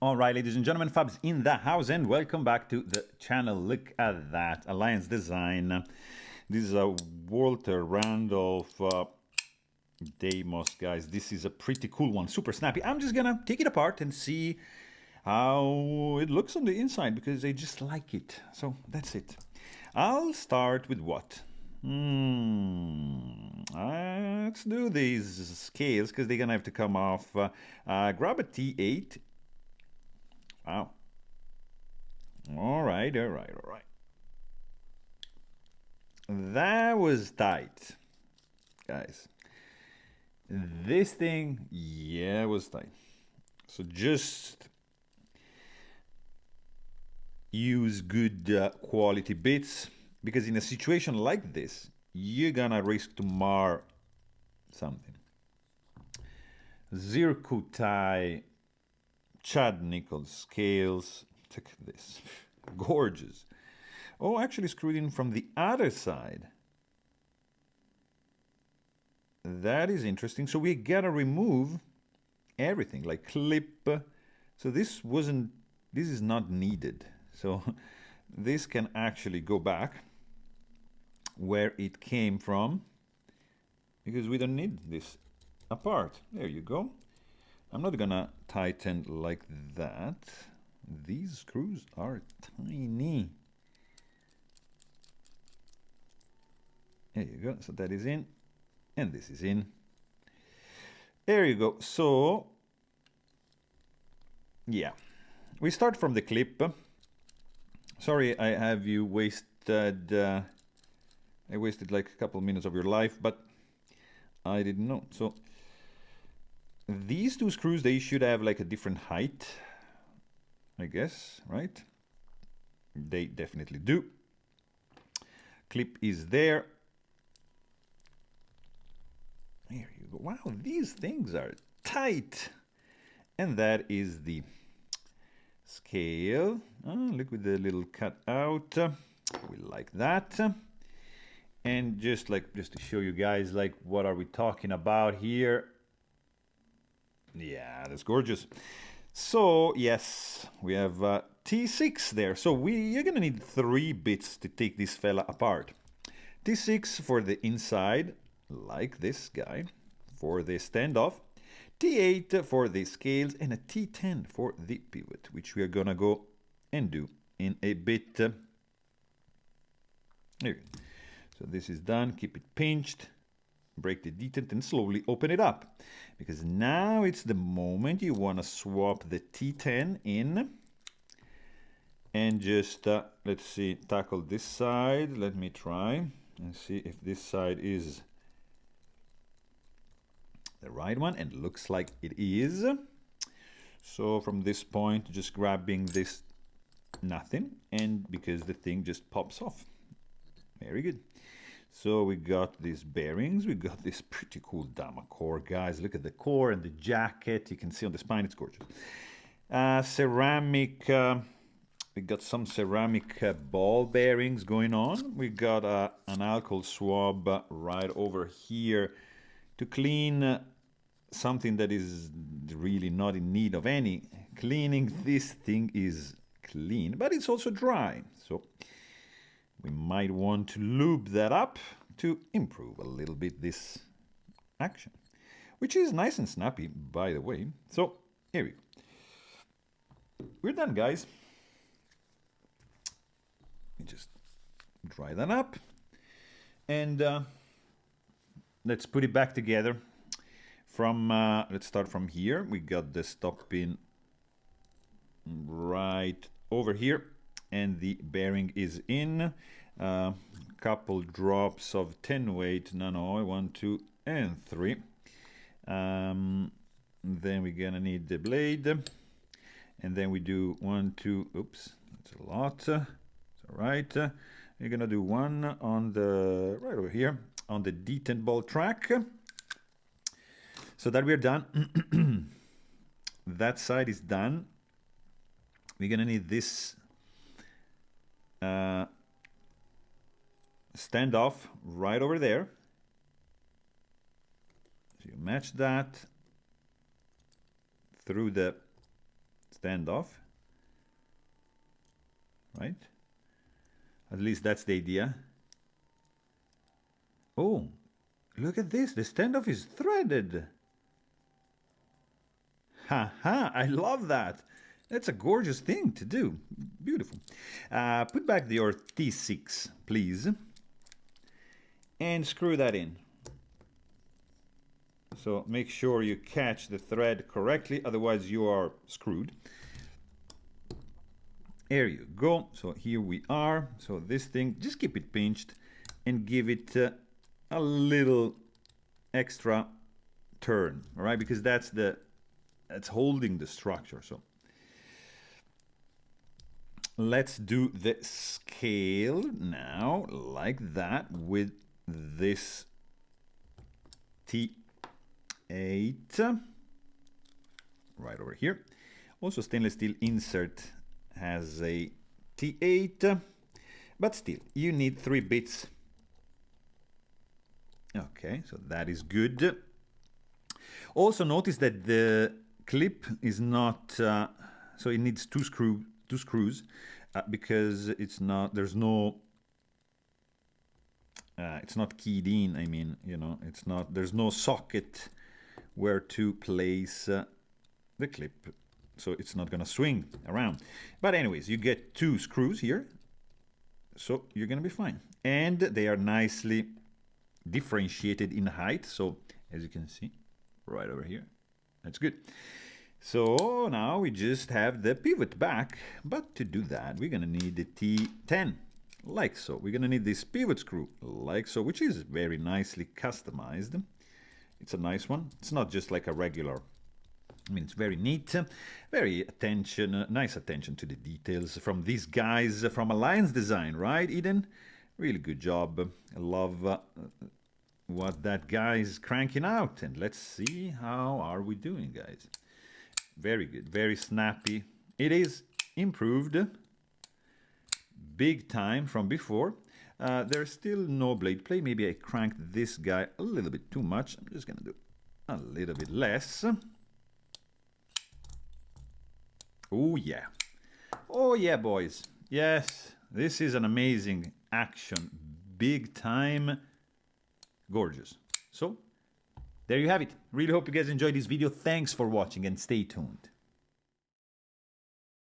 All right, ladies and gentlemen, Fabs in the house, and welcome back to the channel. Look at that Alliance design. This is a Walter Randolph Deimos, guys. This is a pretty cool one, super snappy. I'm just gonna take it apart and see how it looks on the inside because I just like it. So that's it. I'll start with what? Let's do these scales because they're gonna have to come off. Grab a T8. Wow. All right. That was tight, guys. This thing, yeah, was tight. So just use good quality bits because in a situation like this, you're gonna risk to mar something. Zircuti Chad Nichols scales. Look at this. Gorgeous. Oh, actually screwed in from the other side. That is interesting. So we gotta remove everything, like clip. So this is not needed. So this can actually go back where it came from because we don't need this apart. There you go. I'm not gonna tighten like that. These screws are tiny. There you go. So that is in, and this is in. There you go. So, yeah. We start from the clip. Sorry, I have you wasted... I wasted like a couple minutes of your life, but I didn't know. So, these two screws, they should have like a different height, I guess, right? They definitely do. Clip is there. There you go. Wow, these things are tight. And that is the scale. Oh, look with the little cut out. We like that. And just to show you guys like what are we talking about here. Yeah, that's gorgeous. So yes, we have T6 there. So you're gonna need 3 bits to take this fella apart. T6 for the inside, like this guy, for the standoff. T8 for the scales, and a T10 for the pivot, which we are gonna go and do in a bit. There you go. So this is done. Keep it pinched. Break the detent and slowly open it up. Because now it's the moment you want to swap the T10 in. And just, let's see, tackle this side. Let me try and see if this side is the right one. And looks like it is. So from this point, just grabbing this, nothing. And because the thing just pops off. Very good. So we got these bearings, we got this pretty cool Dama core, guys. Look at the core and the jacket. You can see on the spine, it's gorgeous. Ceramic, we got some ceramic ball bearings going on. We got an alcohol swab right over here to clean something that is really not in need of any cleaning. This thing is clean, but it's also dry. So we might want to lube that up to improve a little bit this action, which is nice and snappy, by the way. So here we go. We're done, guys. You just dry that up, and let's put it back together. From let's start from here. We got the stop pin right over here. And the bearing is in. Couple drops of 10 weight nano, 1, 2, and 3. Then we're gonna need the blade, and then we do 1, 2. Oops, that's a lot. It's all right. You're gonna do one on the right over here on the detent ball track, so that we're done. That side is done. We're gonna need this standoff right over there. So you match that through the standoff, right? At least that's the idea. Oh, look at this. The standoff is threaded. Ha ha, I love that. That's a gorgeous thing to do. Beautiful. Put back your T6, please. And screw that in. So make sure you catch the thread correctly, otherwise you are screwed. There you go. So here we are. So this thing, just keep it pinched and give it a little extra turn, all right? Because that's holding the structure. So let's do the scale now, like that, with this T8 right over here. Also, stainless steel insert has a T8, but still, you need 3 bits. Okay, so that is good. Also, notice that the clip is not, so it needs two screws, because it's not, there's no, it's not keyed in. I mean, you know, it's not, there's no socket where to place the clip, so it's not gonna swing around. But anyways, you get 2 screws here, so you're gonna be fine. And they are nicely differentiated in height, so as you can see right over here, that's good. So now we just have the pivot back, but to do that we're gonna need the T10, like so. We're gonna need this pivot screw, like so, which is very nicely customized. It's a nice one. It's not just like a regular, I mean, it's very neat, very nice attention to the details from these guys from Alliance Design, right, Eden? Really good job. I love what that guy is cranking out, and let's see how are we doing, guys. Very good, very snappy. It is improved big time from before. There's still no blade play. Maybe I cranked this guy a little bit too much. I'm just gonna do a little bit less. Oh yeah, oh yeah, boys. Yes, this is an amazing action, big time, gorgeous. So there you have it. Really hope you guys enjoyed this video. Thanks for watching and stay tuned.